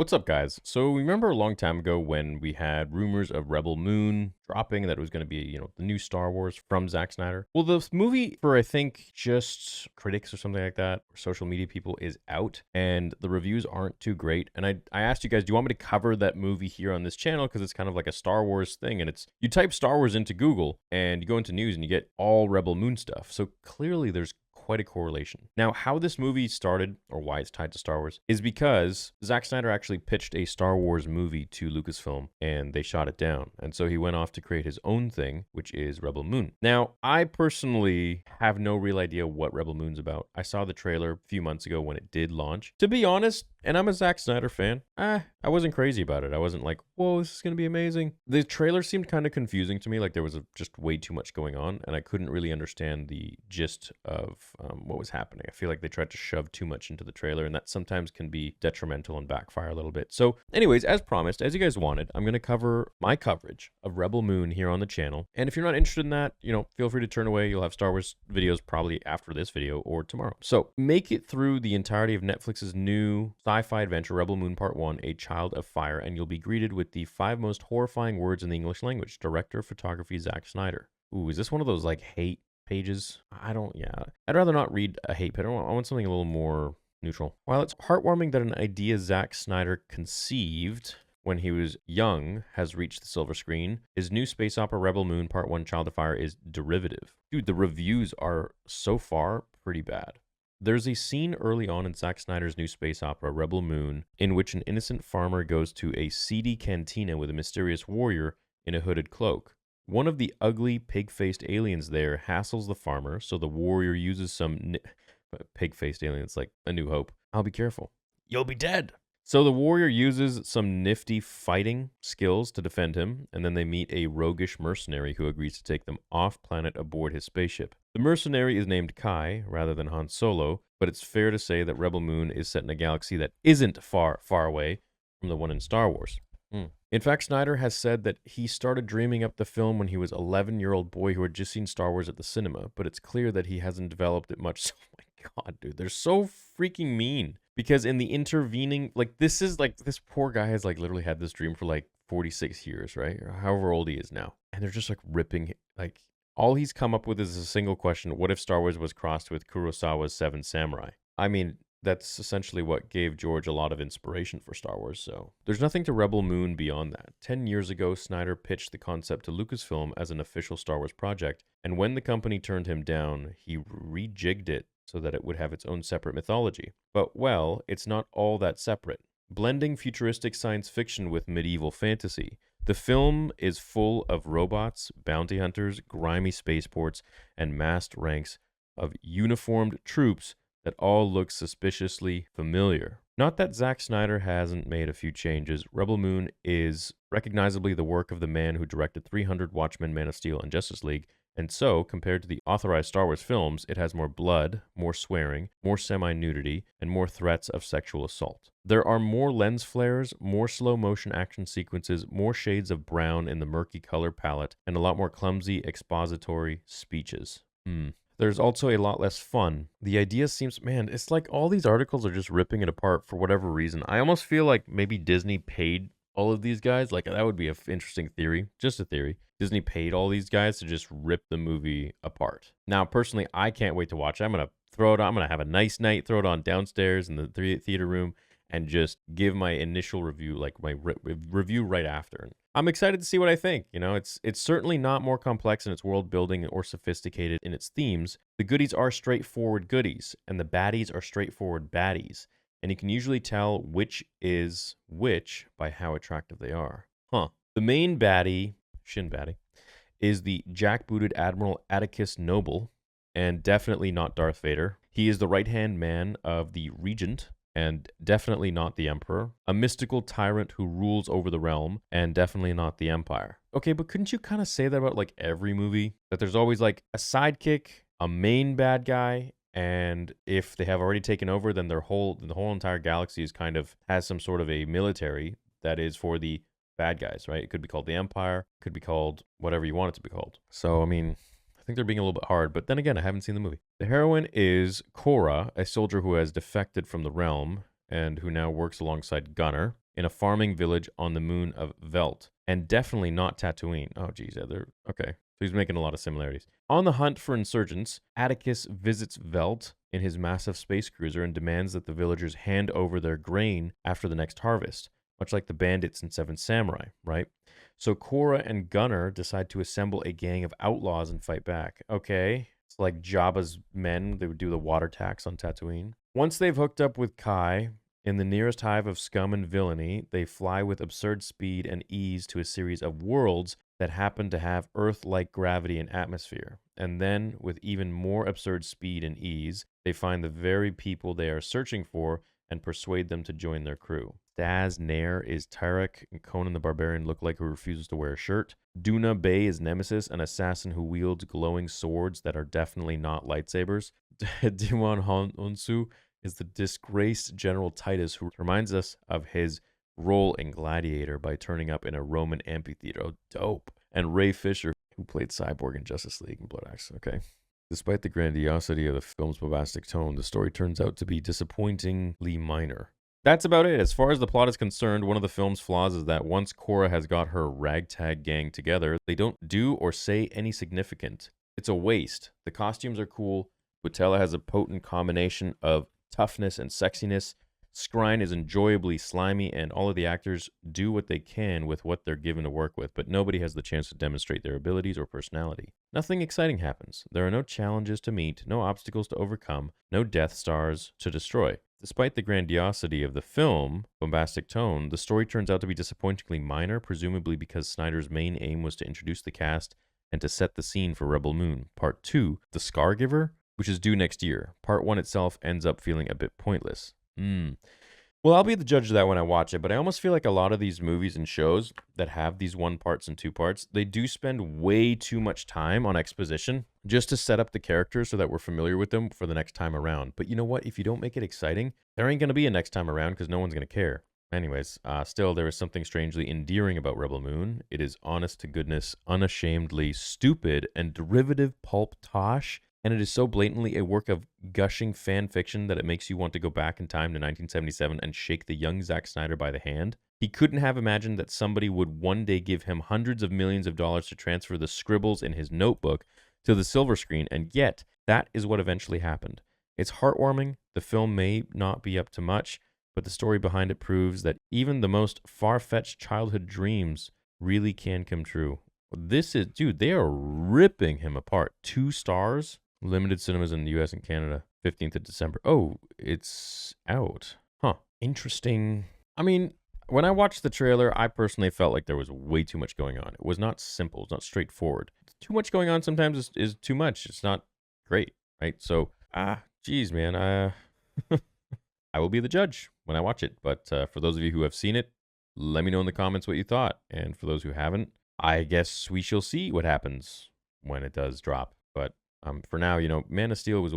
What's up, guys? So remember a long time ago when we had rumors of Rebel Moon dropping, that it was going to be, the new Star Wars from Zack Snyder? Well, the movie for, I think, just critics or something like that, or social media people, is out, and the reviews aren't too great. And I asked you guys, do you want me to cover that movie here on this channel? Because it's kind of like a Star Wars thing, and you type Star Wars into Google, and you go into news, and you get all Rebel Moon stuff. So clearly there's quite a correlation. Now, how this movie started, or why it's tied to Star Wars, is because Zack Snyder actually pitched a Star Wars movie to Lucasfilm, and they shot it down. And so he went off to create his own thing, which is Rebel Moon. Now, I personally have no real idea what Rebel Moon's about. I saw the trailer a few months ago when it did launch. To be honest, and I'm a Zack Snyder fan, I wasn't crazy about it. I wasn't like, whoa, this is going to be amazing. The trailer seemed kind of confusing to me, like there was just way too much going on, and I couldn't really understand the gist of what was happening. I feel like they tried to shove too much into the trailer, and that sometimes can be detrimental and backfire a little bit. So anyways, as promised, as you guys wanted, I'm going to cover my coverage of Rebel Moon here on the channel. And if you're not interested in that, feel free to turn away. You'll have Star Wars videos probably after this video or tomorrow. So make it through the entirety of Netflix's new sci-fi adventure, Rebel Moon Part 1, A Child of Fire, and you'll be greeted with the 5 most horrifying words in the English language. Director of photography, Zack Snyder. Ooh, is this one of those like hate pages? I'd rather not read a hate page. I want something a little more neutral. While it's heartwarming that an idea Zack Snyder conceived when he was young has reached the silver screen, his new space opera Rebel Moon Part 1 Child of Fire is derivative. Dude, the reviews are so far pretty bad. There's a scene early on in Zack Snyder's new space opera, Rebel Moon, in which an innocent farmer goes to a seedy cantina with a mysterious warrior in a hooded cloak. One of the ugly, pig-faced aliens there hassles the farmer, so the warrior uses some pig-faced aliens like A New Hope. I'll be careful. You'll be dead. So the warrior uses some nifty fighting skills to defend him, and then they meet a roguish mercenary who agrees to take them off-planet aboard his spaceship. The mercenary is named Kai rather than Han Solo, but it's fair to say that Rebel Moon is set in a galaxy that isn't far, far away from the one in Star Wars. In fact, Snyder has said that he started dreaming up the film when he was an 11-year-old boy who had just seen Star Wars at the cinema, but it's clear that he hasn't developed it much. Oh my God, dude, they're so freaking mean. Because in the intervening, this poor guy has literally had this dream for 46 years, right? Or however old he is now. And they're just ripping, all he's come up with is a single question: what if Star Wars was crossed with Kurosawa's Seven Samurai? I mean, that's essentially what gave George a lot of inspiration for Star Wars, so there's nothing to Rebel Moon beyond that. 10 years ago, Snyder pitched the concept to Lucasfilm as an official Star Wars project, and when the company turned him down, he rejigged it so that it would have its own separate mythology. But, well, it's not all that separate. Blending futuristic science fiction with medieval fantasy, the film is full of robots, bounty hunters, grimy spaceports, and massed ranks of uniformed troops that all look suspiciously familiar. Not that Zack Snyder hasn't made a few changes. Rebel Moon is recognizably the work of the man who directed 300, Watchmen, Man of Steel, and Justice League, and so, compared to the authorized Star Wars films, it has more blood, more swearing, more semi-nudity, and more threats of sexual assault. There are more lens flares, more slow-motion action sequences, more shades of brown in the murky color palette, and a lot more clumsy expository speeches. There's also a lot less fun. The idea seems, it's like all these articles are just ripping it apart for whatever reason. I almost feel like maybe Disney paid all of these guys. That would be an interesting theory, just a theory. Disney paid all these guys to just rip the movie apart. Now, personally, I can't wait to watch it. I'm going to throw it on. I'm going to have a nice night, throw it on downstairs in the theater room, and just give my initial review, my review right after. I'm excited to see what I think. It's certainly not more complex in its world building or sophisticated in its themes. The goodies are straightforward goodies, and the baddies are straightforward baddies. And you can usually tell which is which by how attractive they are. The main baddie, Shin baddie, is the jackbooted Admiral Atticus Noble, and definitely not Darth Vader. He is the right-hand man of the Regent, and definitely not the Emperor. A mystical tyrant who rules over the realm, and definitely not the Empire. Okay, but couldn't you kind of say that about every movie? That there's always a sidekick, a main bad guy, and if they have already taken over, then the whole entire galaxy is has some sort of a military that is for the bad guys, right? It could be called the Empire, it could be called whatever you want it to be called. So, I think they're being a little bit hard, but then again, I haven't seen the movie. The heroine is Cora, a soldier who has defected from the realm and who now works alongside Gunner. in a farming village on the moon of Velt, and definitely not Tatooine. Oh, geez, yeah, they're okay. So he's making a lot of similarities. On the hunt for insurgents, Atticus visits Velt in his massive space cruiser and demands that the villagers hand over their grain after the next harvest, much like the bandits in Seven Samurai, right? So Korra and Gunnar decide to assemble a gang of outlaws and fight back. Okay, it's like Jabba's men. They would do the water tax on Tatooine. Once they've hooked up with Kai, in the nearest hive of scum and villainy, they fly with absurd speed and ease to a series of worlds that happen to have Earth-like gravity and atmosphere. And then, with even more absurd speed and ease, they find the very people they are searching for and persuade them to join their crew. Daz Nair is Tarek, and Conan the Barbarian look like who refuses to wear a shirt. Duna Bay is Nemesis, an assassin who wields glowing swords that are definitely not lightsabers. Diwan Honsu is the disgraced General Titus, who reminds us of his role in Gladiator by turning up in a Roman amphitheater. Oh, dope. And Ray Fisher, who played Cyborg in Justice League and Blood Axe. Okay. Despite the grandiosity of the film's bombastic tone, the story turns out to be disappointingly minor. That's about it. As far as the plot is concerned, one of the film's flaws is that once Korra has got her ragtag gang together, they don't do or say any significant. It's a waste. The costumes are cool. Butella has a potent combination of toughness and sexiness. Skrine is enjoyably slimy, and all of the actors do what they can with what they're given to work with, but nobody has the chance to demonstrate their abilities or personality. Nothing exciting happens. There are no challenges to meet, no obstacles to overcome, no Death Stars to destroy. Despite the grandiosity of the film, bombastic tone, the story turns out to be disappointingly minor, presumably because Snyder's main aim was to introduce the cast and to set the scene for Rebel Moon. Part 2, The Scargiver, which is due next year. Part 1 itself ends up feeling a bit pointless. Well, I'll be the judge of that when I watch it, but I almost feel like a lot of these movies and shows that have these 1 parts and 2 parts, they do spend way too much time on exposition just to set up the characters so that we're familiar with them for the next time around. But you know what? If you don't make it exciting, there ain't going to be a next time around because no one's going to care. Anyways, still, there is something strangely endearing about Rebel Moon. It is honest to goodness, unashamedly stupid and derivative pulp tosh. And it is so blatantly a work of gushing fan fiction that it makes you want to go back in time to 1977 and shake the young Zack Snyder by the hand. He couldn't have imagined that somebody would one day give him hundreds of millions of dollars to transfer the scribbles in his notebook to the silver screen, and yet that is what eventually happened. It's heartwarming. The film may not be up to much, but the story behind it proves that even the most far-fetched childhood dreams really can come true. This is, dude, they are ripping him apart. 2 stars. Limited cinemas in the US and Canada, 15th of December. Oh, it's out. Huh. Interesting. I mean, when I watched the trailer, I personally felt like there was way too much going on. It was not simple. It's not straightforward. Too much going on sometimes is too much. It's not great, right? So, geez, man. I will be the judge when I watch it. But for those of you who have seen it, let me know in the comments what you thought. And for those who haven't, I guess we shall see what happens when it does drop. But for now, Man of Steel was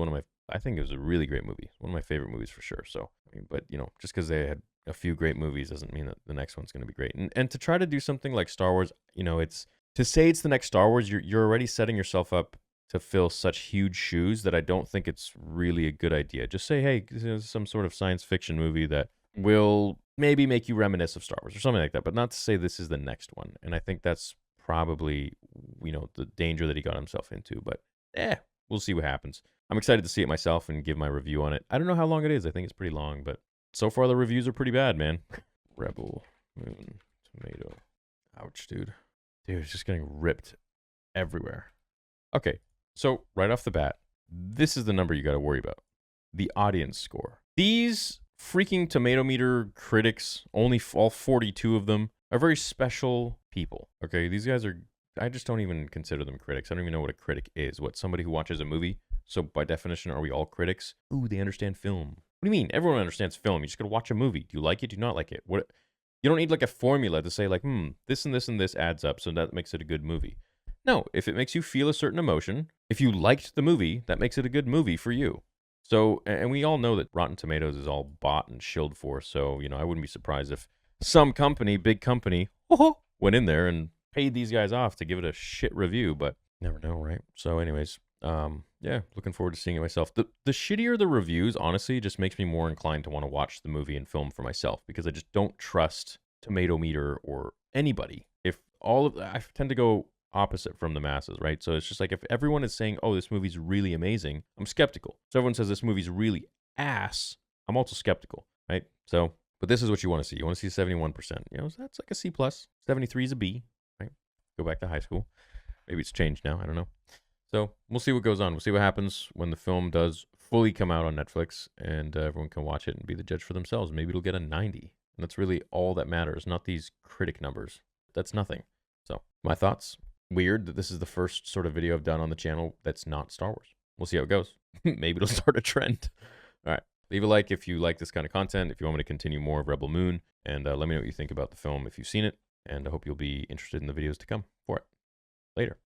I think it was a really great movie. One of my favorite movies for sure. So, but just because they had a few great movies doesn't mean that the next one's going to be great. And to try to do something like Star Wars, it's to say it's the next Star Wars, you're already setting yourself up to fill such huge shoes that I don't think it's really a good idea. Just say, hey, this is some sort of science fiction movie that will maybe make you reminisce of Star Wars or something like that, but not to say this is the next one. And I think that's probably, the danger that he got himself into. But we'll see what happens. I'm excited to see it myself and give my review on it. I don't know how long it is. I think it's pretty long, but so far the reviews are pretty bad, man. Rebel Moon Tomato. Ouch, dude. Dude, it's just getting ripped everywhere. Okay, so right off the bat, this is the number you got to worry about. The audience score. These freaking tomato meter critics, all 42 of them, are very special people. Okay, these guys are, I just don't even consider them critics. I don't even know what a critic is. What, somebody who watches a movie? So by definition, are we all critics? Ooh, they understand film. What do you mean? Everyone understands film. You just gotta watch a movie. Do you like it? Do you not like it? What? You don't need like a formula to say like, this and this and this adds up, so that makes it a good movie. No, if it makes you feel a certain emotion, if you liked the movie, that makes it a good movie for you. So, and we all know that Rotten Tomatoes is all bought and shilled for, so, I wouldn't be surprised if some company, big company, went in there and paid these guys off to give it a shit review, but never know, right? So anyways, Yeah, looking forward to seeing it myself. The shittier the reviews, honestly, just makes me more inclined to want to watch the movie and film for myself because I just don't trust Tomato Meter or anybody. If all of I tend to go opposite from the masses, right? So it's just like if everyone is saying, "Oh, this movie's really amazing," I'm skeptical. So everyone says this movie's really ass, I'm also skeptical, right? So, but this is what you want to see. You want to see 71%. You know, so that's like a C plus. 73 is a B, right? Go back to high school. Maybe it's changed now. I don't know. So we'll see what goes on. We'll see what happens when the film does fully come out on Netflix and everyone can watch it and be the judge for themselves. Maybe it'll get a 90. And that's really all that matters, not these critic numbers. That's nothing. So, my thoughts. Weird that this is the first sort of video I've done on the channel that's not Star Wars. We'll see how it goes. Maybe it'll start a trend. All right. Leave a like if you like this kind of content, if you want me to continue more of Rebel Moon, and let me know what you think about the film if you've seen it. And I hope you'll be interested in the videos to come for it. Later.